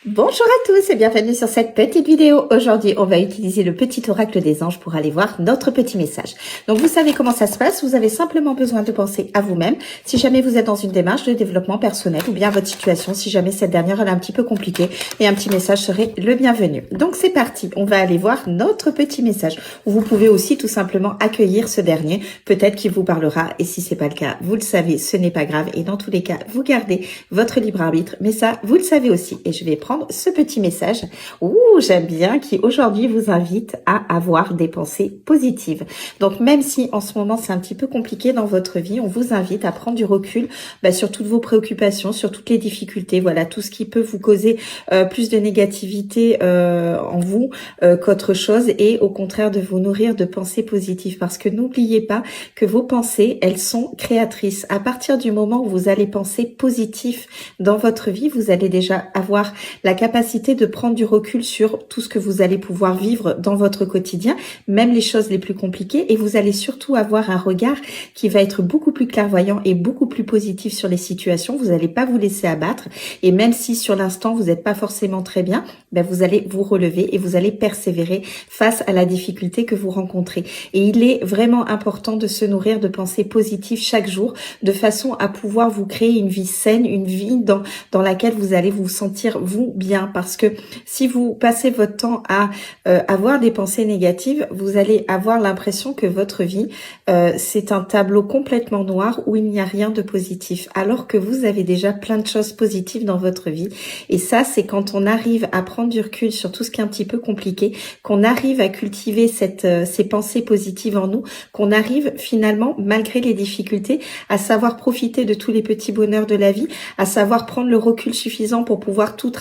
Bonjour à tous et bienvenue sur cette petite vidéo. Aujourd'hui, on va utiliser le petit oracle des anges pour aller voir notre petit message. Donc, vous savez comment ça se passe. Vous avez simplement besoin de penser à vous-même. Si jamais vous êtes dans une démarche de développement personnel ou bien votre situation, si jamais cette dernière elle est un petit peu compliquée, et un petit message serait le bienvenu. Donc, c'est parti. On va aller voir notre petit message. Vous pouvez aussi tout simplement accueillir ce dernier. Peut-être qu'il vous parlera et si c'est pas le cas, vous le savez, ce n'est pas grave. Et dans tous les cas, vous gardez votre libre arbitre. Mais ça, vous le savez aussi. Et je vais prendre ce petit message, j'aime bien, qui aujourd'hui vous invite à avoir des pensées positives. Donc même si en ce moment c'est un petit peu compliqué dans votre vie, on vous invite à prendre du recul sur toutes vos préoccupations, sur toutes les difficultés, voilà, tout ce qui peut vous causer plus de négativité en vous qu'autre chose, et au contraire de vous nourrir de pensées positives, parce que n'oubliez pas que vos pensées, elles sont créatrices. À partir du moment où vous allez penser positif dans votre vie, vous allez déjà avoir la capacité de prendre du recul sur tout ce que vous allez pouvoir vivre dans votre quotidien, même les choses les plus compliquées, et vous allez surtout avoir un regard qui va être beaucoup plus clairvoyant et beaucoup plus positif sur les situations. Vous n'allez pas vous laisser abattre, et même si sur l'instant vous n'êtes pas forcément très bien, vous allez vous relever et vous allez persévérer face à la difficulté que vous rencontrez. Et il est vraiment important de se nourrir de pensées positives chaque jour, de façon à pouvoir vous créer une vie saine, une vie dans laquelle vous allez vous sentir vous bien, parce que si vous passez votre temps à avoir des pensées négatives, vous allez avoir l'impression que votre vie c'est un tableau complètement noir où il n'y a rien de positif, alors que vous avez déjà plein de choses positives dans votre vie. Et ça, c'est quand on arrive à prendre du recul sur tout ce qui est un petit peu compliqué, qu'on arrive à cultiver ces pensées positives en nous, qu'on arrive finalement, malgré les difficultés, à savoir profiter de tous les petits bonheurs de la vie, à savoir prendre le recul suffisant pour pouvoir tout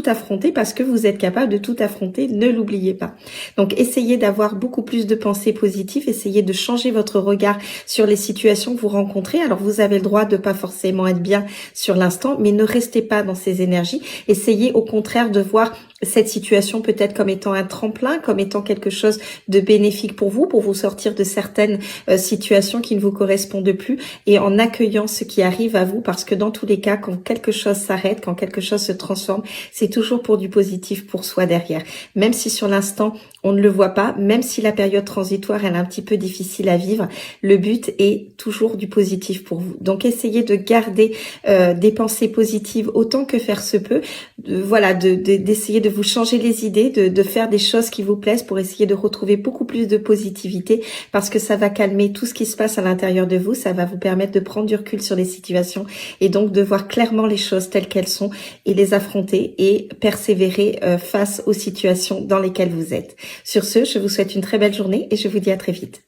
affronter, parce que vous êtes capable de tout affronter, ne l'oubliez pas. Donc essayez d'avoir beaucoup plus de pensées positives, essayez de changer votre regard sur les situations que vous rencontrez. Alors vous avez le droit de pas forcément être bien sur l'instant, mais ne restez pas dans ces énergies. Essayez au contraire de voir cette situation peut-être comme étant un tremplin, comme étant quelque chose de bénéfique pour vous sortir de certaines situations qui ne vous correspondent plus, et en accueillant ce qui arrive à vous, parce que dans tous les cas, quand quelque chose s'arrête, quand quelque chose se transforme, c'est toujours pour du positif pour soi derrière. Même si sur l'instant, on ne le voit pas, même si la période transitoire elle est un petit peu difficile à vivre, le but est toujours du positif pour vous. Donc essayez de garder des pensées positives autant que faire se peut. D'essayer de vous changer les idées, de faire des choses qui vous plaisent pour essayer de retrouver beaucoup plus de positivité, parce que ça va calmer tout ce qui se passe à l'intérieur de vous, ça va vous permettre de prendre du recul sur les situations et donc de voir clairement les choses telles qu'elles sont et les affronter et persévérer face aux situations dans lesquelles vous êtes. Sur ce, je vous souhaite une très belle journée et je vous dis à très vite.